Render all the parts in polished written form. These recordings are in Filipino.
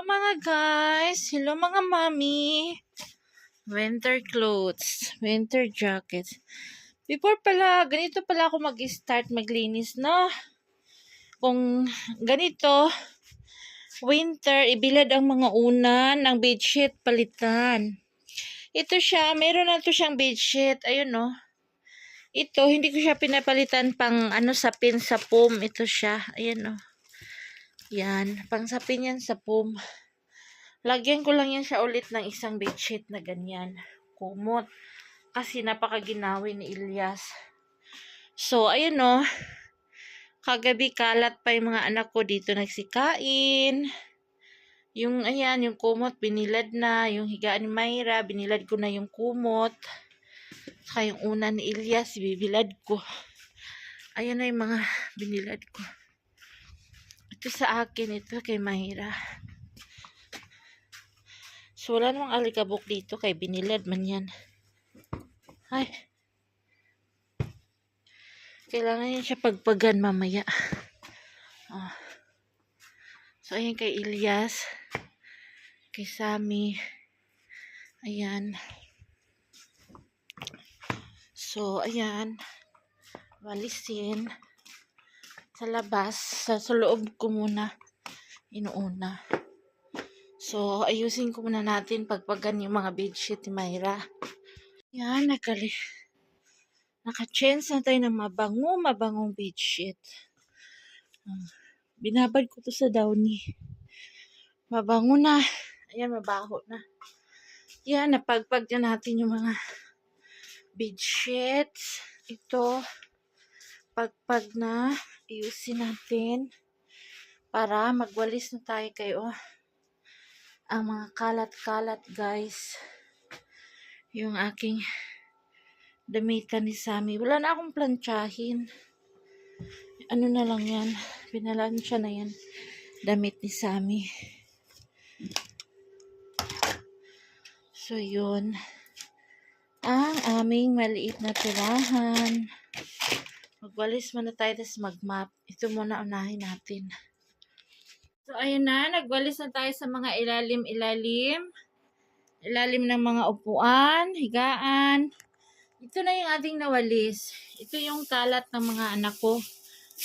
mga guys. Hello mga mami. Winter clothes. Winter jackets. Before pala, ganito pala ako mag-start maglinis, no? Kung ganito, winter, ibilad ang mga unan ng bedsheet, palitan. Ito siya, meron na to siyang bedsheet. Ayun, no? Ito, hindi ko siya pinapalitan pang sapin sa foam. Ito siya. Ayan, no? Yan, pang sapin yan sa foam. Lagyan ko lang yan siya ulit ng isang bedsheet na ganyan. Kumot. Kasi napakaginawi ni Ilyas. So, ayun no. Kagabi kalat pa yung mga anak ko dito nagsikain. Yung, ayan, yung kumot, binilad na. Yung higaan ni Mayra, binilad ko na yung kumot. Saka yung una ni Ilyas, bibilad ko. Ayan na yung mga binilad ko. Ito sa akin, ito kay Mayra. So, wala namang alikabok dito kay binilad man yan. Ay. Kailangan yan siya pagpagan mamaya. Oh. So, ayan kay Ilyas. Kay Sammy. Ayan. So, ayan. Walisin. Sa labas. Sa loob ko muna. Inuuna. So, ayusin ko muna natin pagpagan yung mga bedsheet ni Mayra. Yan, naka-change na tayo ng mabangong bedsheet. Binabad ko to sa downy. Mabango na. Ayan, mabaho na. Yan, napagpag na natin yung mga bedsheets. Ito, pagpag na. Ayusin natin. Para magwalis na tayo kayo. Ang mga kalat-kalat, guys. Yung aking damitan ni Sammy. Wala na akong plantsahin. Ano na lang yan. Pinalansya na yan. Damit ni Sammy. So, yun. Ang aming maliit na tirahan. Magwalis muna tayo, tapos mag-map. Ito muna unahin natin. So, ayun na. Nagwalis na tayo sa mga ilalim ng mga upuan, higaan. Ito na yung ating nawalis. Ito yung kalat ng mga anak ko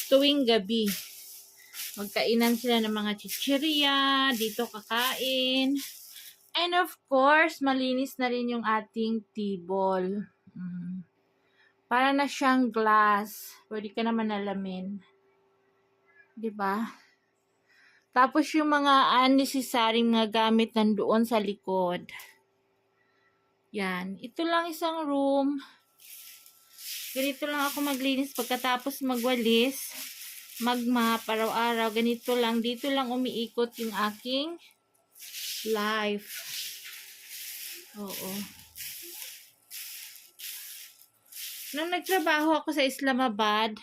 tuwing gabi. Magkainan sila ng mga chichirya, dito kakain. And of course, malinis na rin yung ating table. Para na siyang glass. Pwede ka naman alamin. Diba? Tapos yung mga unnecessary mga gamit nandoon sa likod. Yan. Ito lang isang room. Ganito lang ako maglinis pagkatapos magwalis. Magmap araw-araw. Ganito lang. Dito lang umiikot yung aking life. Oo. Nung nagtrabaho ako sa Islamabad,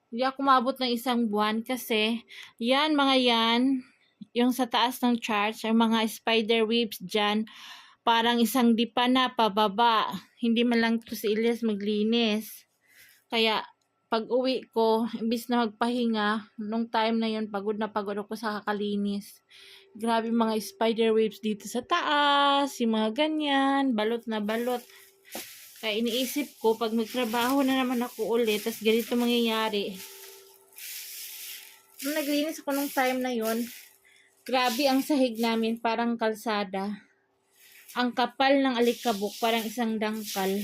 hindi ako maabot ng isang buwan kasi yan, mga yan, yung sa taas ng charts, ang mga spider webs dyan, parang isang dipa na pababa. Hindi man lang to si Ilyas maglinis. Kaya, pag uwi ko, imbis na magpahinga, nung time na yun, pagod na pagod ako sa kakalinis. Grabe mga spider webs dito sa taas, yung mga ganyan, balot na balot. Kaya iniisip ko, pag magtrabaho na naman ako ulit, tas ganito mangyayari. Nung naglinis ako nung time na yun, grabe ang sahig namin, parang kalsada. Ang kapal ng alikabok, parang isang dangkal.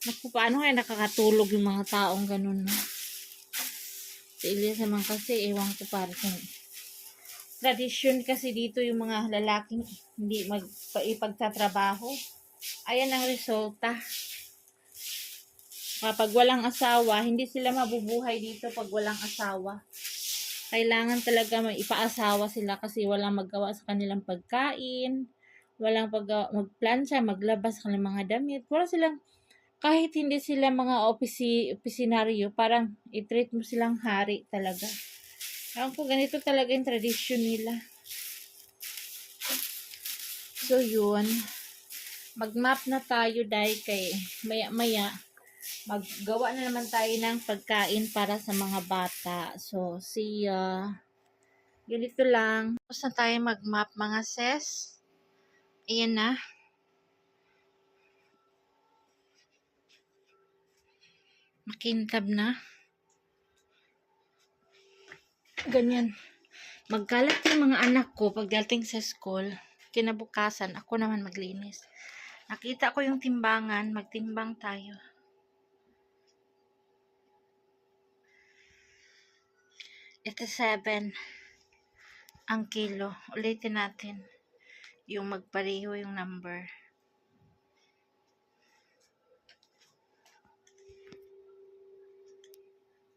Naku, paano kaya nakakatulog yung mga taong ganun, no? Si Elias naman kasi, ewan ko para sa tradisyon kasi dito yung mga lalaking hindi ipagtatrabaho. Ayan ang resulta. Kapag walang asawa, hindi sila mabubuhay dito pag walang asawa. Kailangan talaga ipaasawa sila kasi walang magawa sa kanilang pagkain, walang magplansya, maglabas sa kanilang mga damit. Wala silang, kahit hindi sila mga opisinaryo, parang i-treat mo silang hari talaga. Alam ko, ganito talaga yung tradisyon nila. So, yun. Mag-map na tayo dahil kay maya-maya maggawa na naman tayo ng pagkain para sa mga bata. So, see ya. Ganito lang. Tapos na tayo mag-map mga sis. Ayan na. Makintab na. Ganyan. Magkalat yung mga anak ko pagdating sa school. Kinabukasan, ako naman maglinis. Nakita ko yung timbangan, magtimbang tayo. Ito 7 ang kilo. Ulitin natin yung magpareho yung number.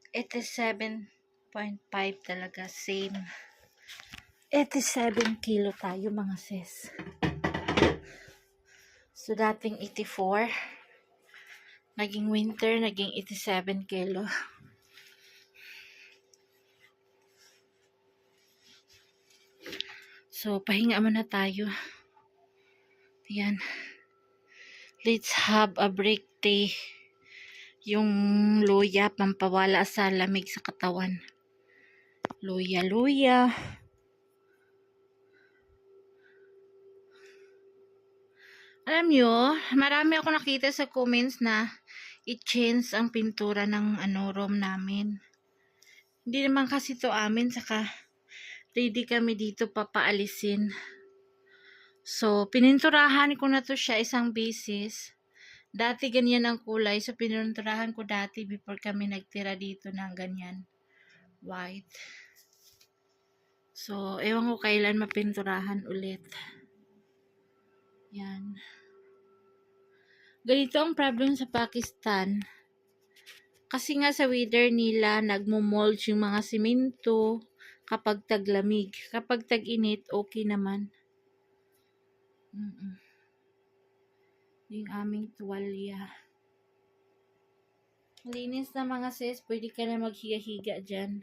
Ito 7.5 talaga, same. 87 kilo tayo mga sis. So dating 84, naging winter, naging 87 kilo. So pahinga muna tayo. Ayan. Let's have a break tea. Yung luya, pampawala sa lamig sa katawan. Luya, luya. Alam nyo, marami ako nakita sa comments na i-change ang pintura ng room namin. Hindi naman kasi to amin, saka ready kami dito papaalisin. So, pininturahan ko na to siya isang beses. Dati ganyan ang kulay, so pininturahan ko dati before kami nagtira dito ng ganyan. White. So, ewan ko kailan mapinturahan ulit. Yan. Ganito ang problem sa Pakistan. Kasi nga sa weather nila, nagmo-mold yung mga simento kapag taglamig. Kapag tag-init, okay naman. Yung aming tuwalya. Linis na mga sis, pwede ka na maghiga-higa dyan.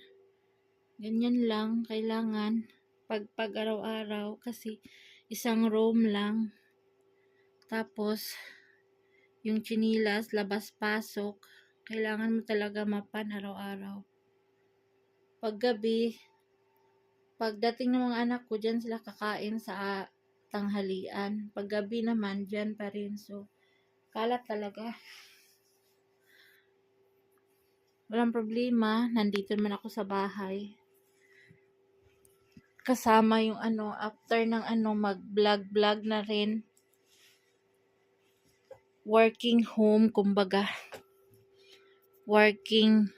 Ganyan lang, kailangan pag araw-araw kasi isang room lang. Tapos, yung chinilas, labas-pasok, kailangan mo talaga mapan araw-araw. Paggabi, pagdating ng mga anak ko, dyan sila kakain sa tanghalian. Paggabi naman, dyan pa rin. So, kalat talaga. Walang problema, nandito naman ako sa bahay. Kasama yung after ng mag-vlog na rin. Working home, kumbaga. Working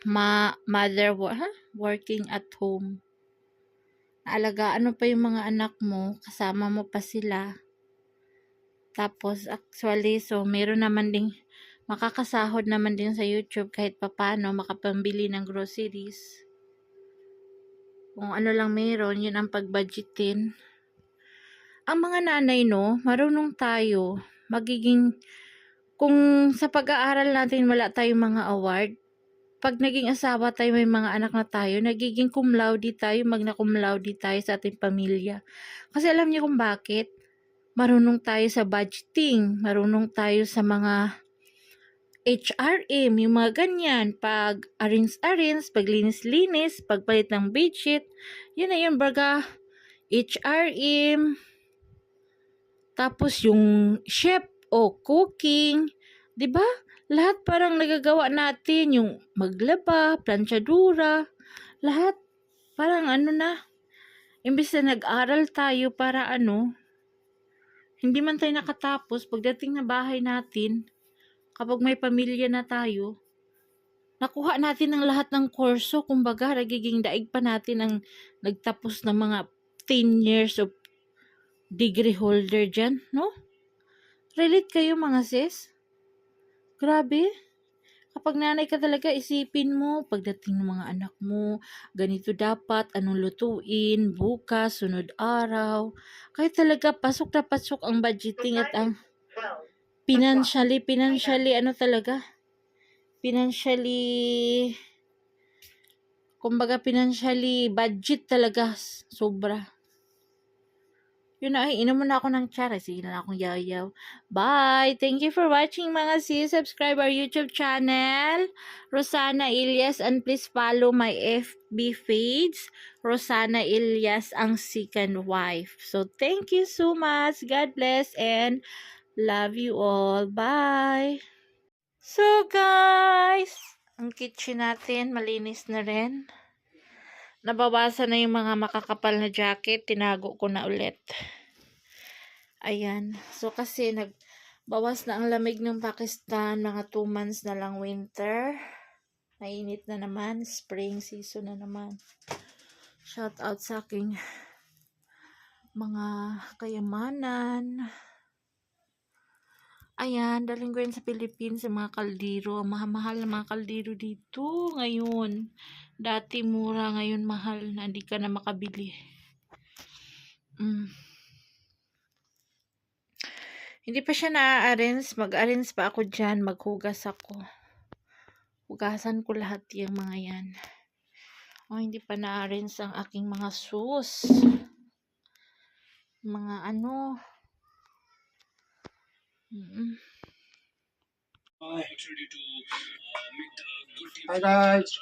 working at home. Alagaan mo pa yung mga anak mo, kasama mo pa sila. Tapos, actually, so, meron naman ding, makakasahod naman din sa YouTube kahit papano, makapambili ng groceries. Kung ano lang meron, yun ang pagbudgetin. Ang mga nanay, marunong tayo, kung sa pag-aaral natin wala tayong mga award, pag naging asawa tayo, may mga anak na tayo, nagiging cum laude tayo, magna cum laude tayo sa ating pamilya. Kasi alam niyo kung bakit? Marunong tayo sa budgeting, marunong tayo sa mga HRM, yung mga ganyan, pag arrange, pag linis-linis, pagpalit ng bedsheet, yun na yun, baga, HRM, tapos yung chef o cooking, 'di ba? Lahat parang nagagawa natin, yung maglaba, planchadura, lahat parang imbes na nag-aral tayo para hindi man tayo nakatapos, pagdating na bahay natin, kapag may pamilya na tayo, nakuha natin ang lahat ng kurso, kumbaga nagiging daig pa natin ang nagtapos ng mga 10 years of degree holder dyan, no? Relate kayo mga sis? Grabe. Kapag nanay ka talaga, isipin mo, pagdating ng mga anak mo, ganito dapat, anong lutuin, bukas, sunod araw. Kaya talaga, pasok na pasok ang budgeting at ang financially, kumbaga financially, budget talaga, sobra. Yun na, ay, inom muna ako ng tsara. Sige na akong yayaw. Bye! Thank you for watching mga sis. Subscribe our YouTube channel, Rosana Ilyas, and please follow my FB page, Rosana Ilyas, ang second wife. So, thank you so much. God bless and love you all. Bye! So, guys, ang kitchen natin, malinis na rin. Nabawasan na yung mga makakapal na jacket. Tinago ko na ulit. Ayan. So, kasi nagbawas na ang lamig ng Pakistan. Mga 2 months na lang winter. Mainit na naman. Spring season na naman. Shout out sa aking mga kayamanan. Ayan. Daling ko yun sa Philippines sa mga kaldero. Ang mahal na mga kaldero dito ngayon. Dati mura. Ngayon mahal na. Hindi ka na makabili. Hindi pa siya na-arrange. Mag-arrange pa ako dyan. Maghugas ako. Hugasan ko lahat yung mga yan. Hindi pa na-arrange ang aking mga shoes. Mga ano. Hi guys,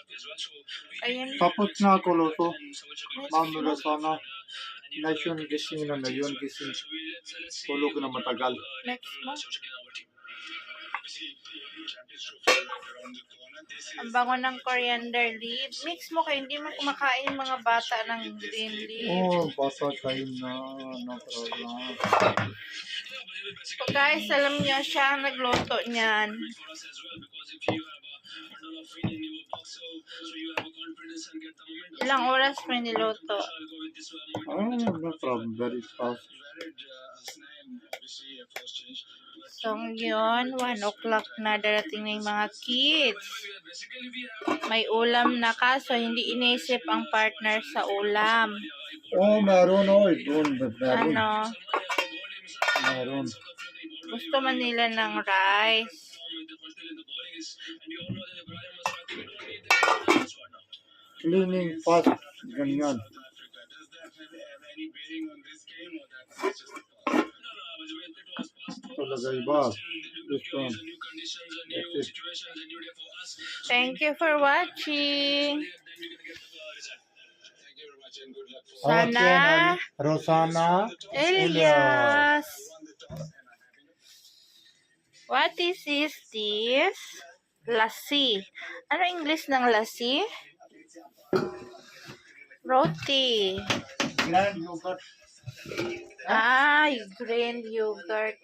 Ayan. tapos na ako luto. Ma'am Rosana, nation gising na ngayon, gising. Tulog na matagal. Next mo. Ang bango ng coriander leaves. Mix mo kayo. Hindi mo kumakain yung mga bata ng green leaf. Oh, basa kayo na, no problem. So guys, alam niyo siya ang nagluto niyan. Ilang oras may niluto? Oh, no problem, very fast. So ngayon, 1 o'clock na, darating na yung mga kids. May ulam na kaso hindi inisip ang partner sa ulam. Oh, meron, oh, doon, meron. Ano? Meron. Gusto man nila ng rice. Cleaning fast, ganyan. Talaga iba. This one. That's it. Thank you for watching. Sana Sana Rosana Elias. What is this? Lassi. Ano English ng lassi? Roti. Grand yogurt. Green yogurt.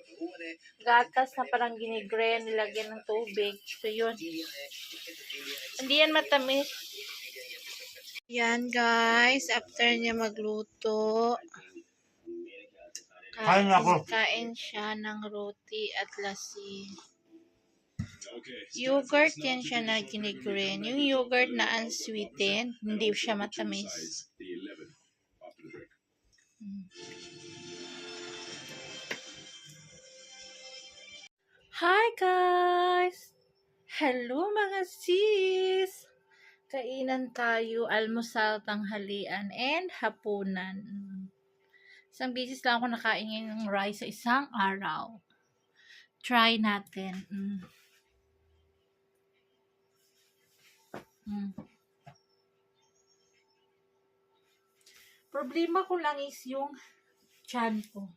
Gatas na parang ginigrain, nilagyan ng tubig. So, yun. Hindi yan matamis. Yan, guys. After niya magluto, Kain ako. kain siya ng roti at lassi. Yogurt yan siya na ginigrain. Yung yogurt na unsweetened, hindi siya matamis. Hi guys! Hello mga sis! Kainan tayo, almusal, tanghalian, and hapunan. Isang bisis lang ako nakain ng rice sa isang araw. Try natin. Problema ko lang is yung tiyan ko.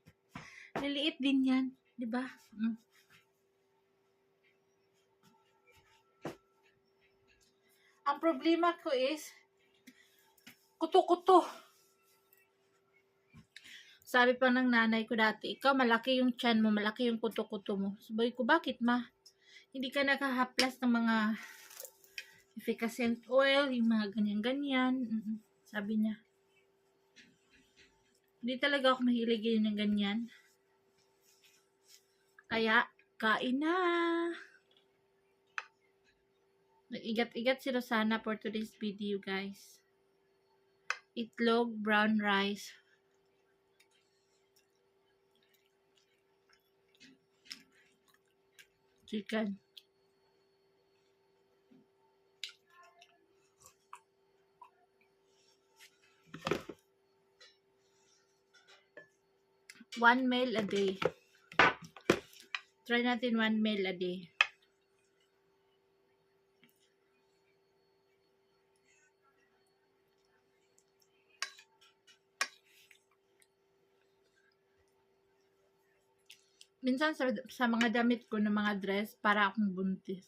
Liliit din yan, di ba? Ang problema ko is kuto-kuto. Sabi pa ng nanay ko dati, ikaw malaki yung tiyan mo, malaki yung kuto-kuto mo. Sabi ko, bakit ma? Hindi ka nakahaplas ng mga efficacent oil, yung mga ganyan-ganyan. Sabi niya. Hindi talaga ako mahilig yun ng ganyan. Kaya, kain na. Nag-igat-igat si Rosana for today's video, guys. Itlog, brown rice. Chicken. 1 meal a day. Try natin 1 meal a day. Minsan sa mga damit ko na mga dress, para akong buntis.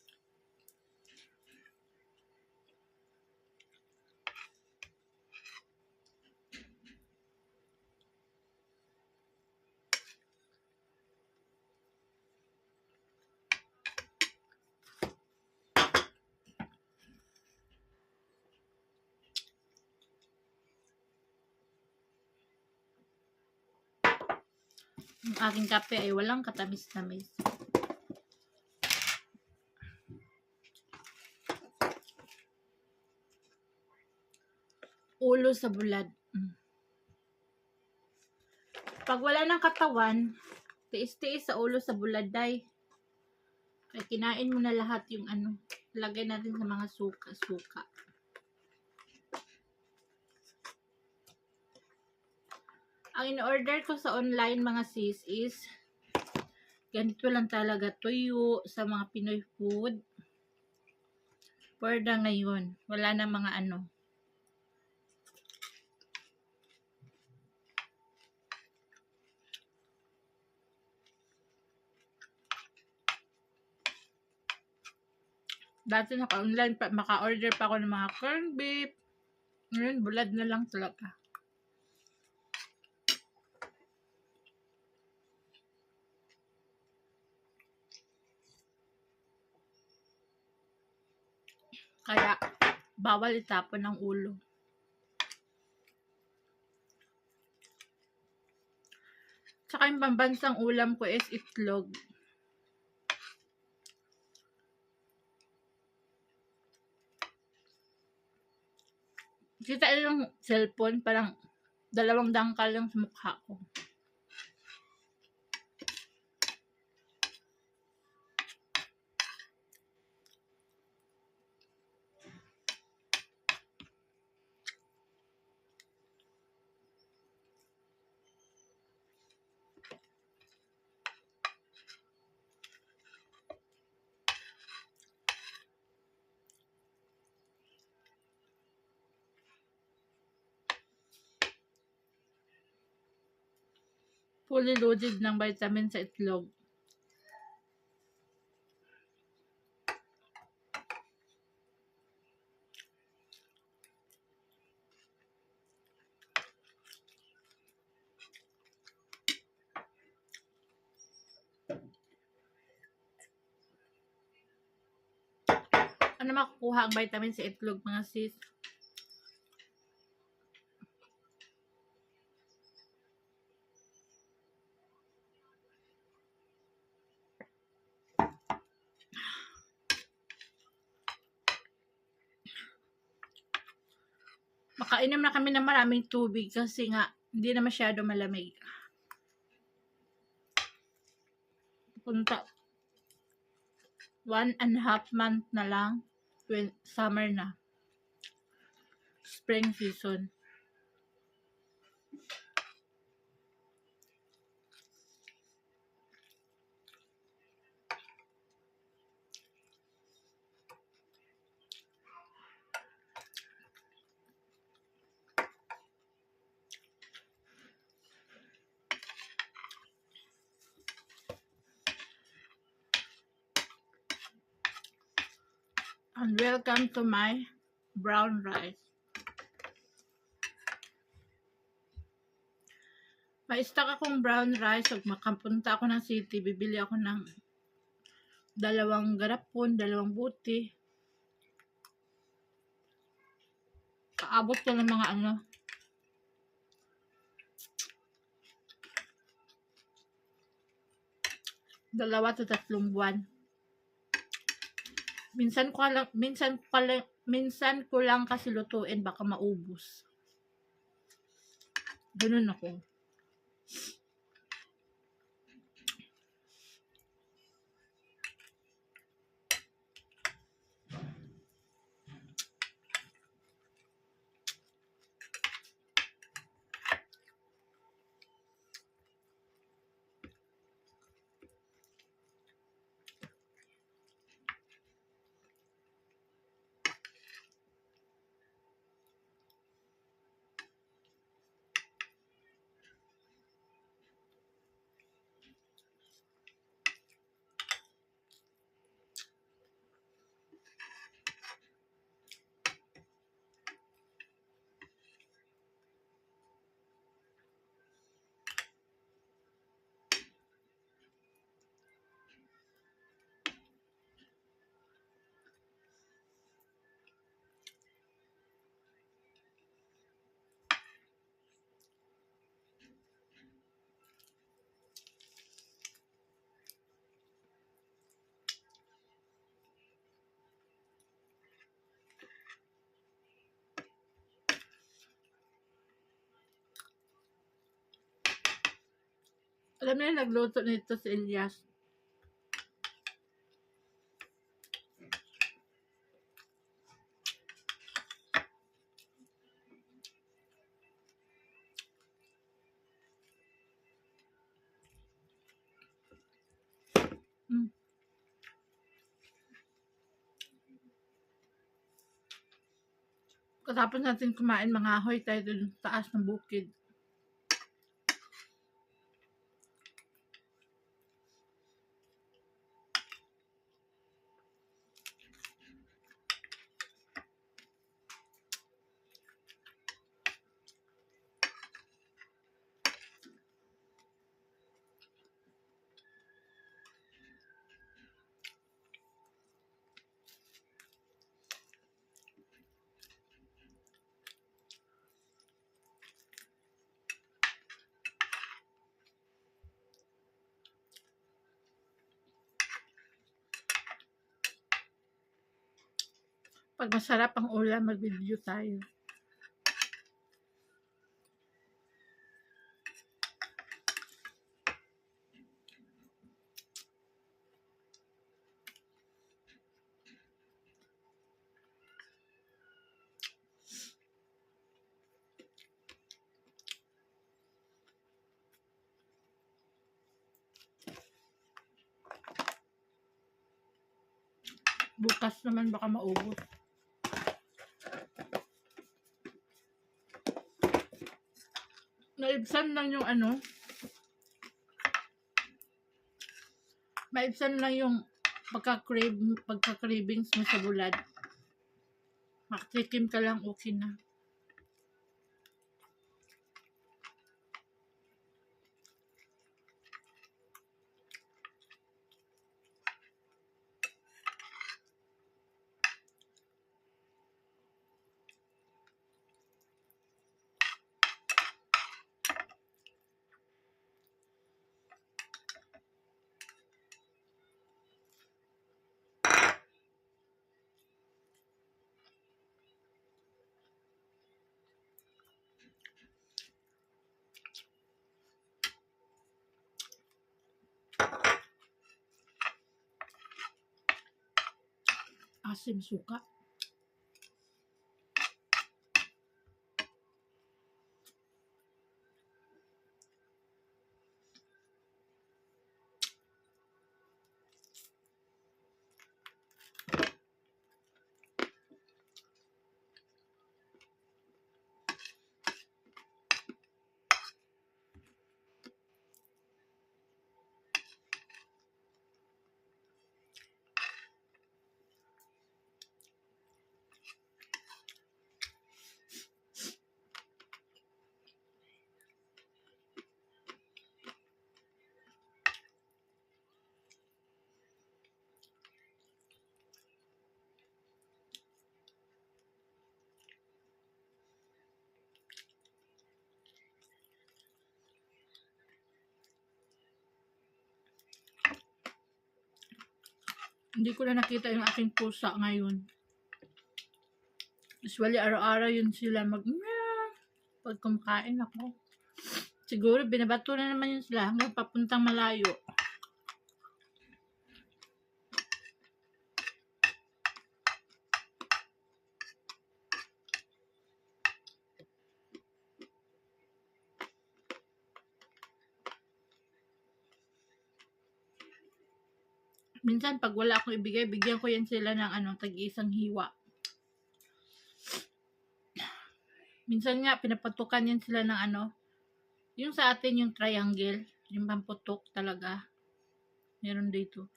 Ang aking kape ay walang katamis-tamis. Ulo sa bulad. Pag wala ng katawan, tiis-tiis sa ulo sa bulad, day. Kaya kinain mo na lahat yung ano. Lagay natin sa mga suka-suka. Ang in-order ko sa online mga sis is ganito lang talaga, tuyo sa mga Pinoy food. For the ngayon, wala na mga ano. Dati naka-online pa, maka-order pa ako ng mga corned beef. Ngayon, bulad na lang talaga. Kaya, bawal itapon ng ulo. Tsaka yung pambansang ulam ko is itlog. Kita yung cellphone, parang 2 dangkal lang sa mukha ko. Fully loaded ng vitamin sa itlog. Ano makukuha ang vitamin sa itlog mga sis? Makainom na kami ng maraming tubig kasi nga hindi na masyado malamig. Punta 1.5 month na lang, summer na. Spring season. And welcome to my brown rice. May stock akong brown rice. Pag makapunta ako ng city, bibili ako ng 2 garapon, 2 buti. Kaabot ko ng mga 2 to 3 buwan. Minsan ko lang kasi lutuin, baka maubos. Ganun ako. Alam niyo, nagluto nito si Elias. Mm. Katapos natin kumain, mangahoy tayo dun sa taas ng bukid. Pag masarap ang ulam, mag-video tayo. Bukas naman baka maubos. Naibsan lang yung ano. Maibsan lang yung pagka-cravings mo sa bulad. Maktikim ka lang, okay na. Asim suka. Hindi ko na nakita yung aking pusa ngayon. Usually, araw-araw yun sila mag-meow pag kumakain ako. Siguro, binabato na naman yun sila hanggang papuntang malayo. Minsan, pag wala akong ibigay, bigyan ko yan sila ng tag-isang hiwa. Minsan nga, pinapatukan yan sila ng yung sa atin yung triangle, yung pamputok talaga. Meron dito.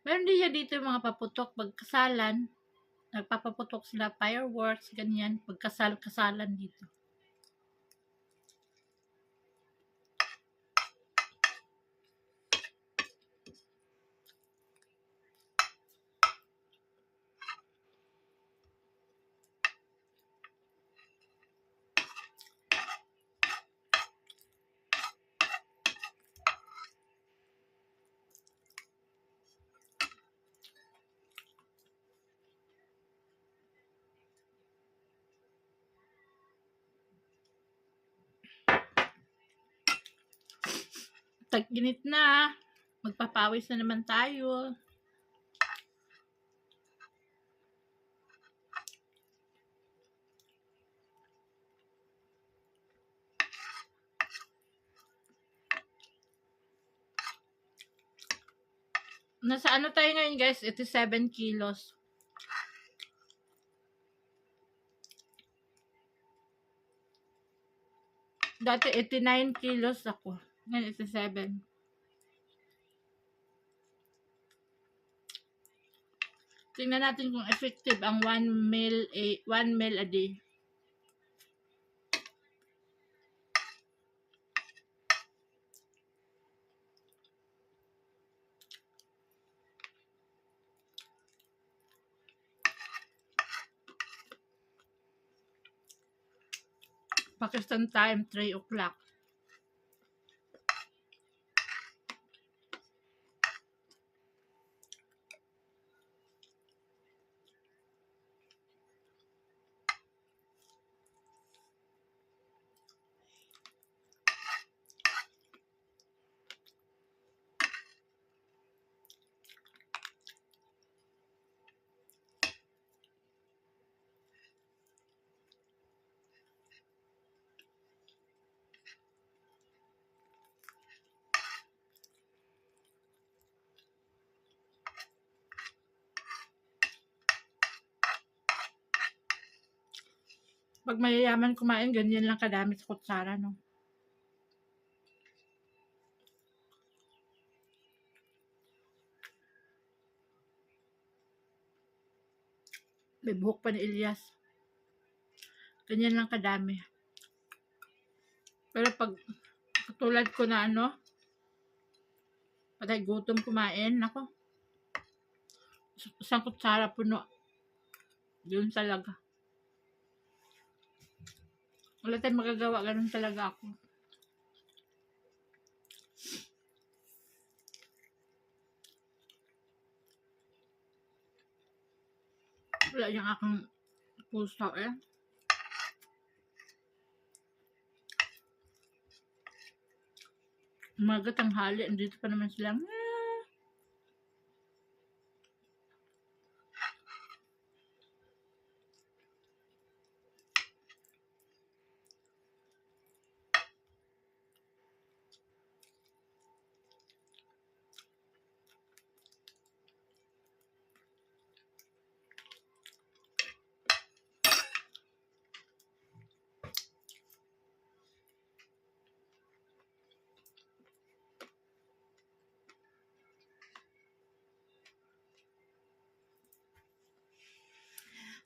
Meron din yan dito yung mga paputok, pagkasalan, nagpapaputok sila, fireworks, ganyan, pagkasalan dito. Tag-init na. Magpapawis na naman tayo. Nasa ano tayo ngayon guys? 87 kilos. Dati 89 kilos ako. Ngayon 87. Tingnan natin kung effective ang 1 meal a day. Pakistan time, 3 o'clock. Pag mayayaman kumain, ganyan lang kadami sa kutsara, no? May buhok pa ni Elias. Ganyan lang kadami. Pero pag katulad ko na ano, patay gutom kumain, nako. Isang kutsara puno. Yun talaga. Wala tayong magagawa, ganun talaga ako. Wala yung aking puso eh. Umaga tanghali, andito pa naman sila.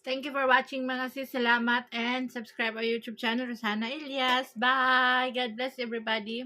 Thank you for watching mga sis. Salamat and subscribe our YouTube channel, Rosana Elias. Bye! God bless everybody.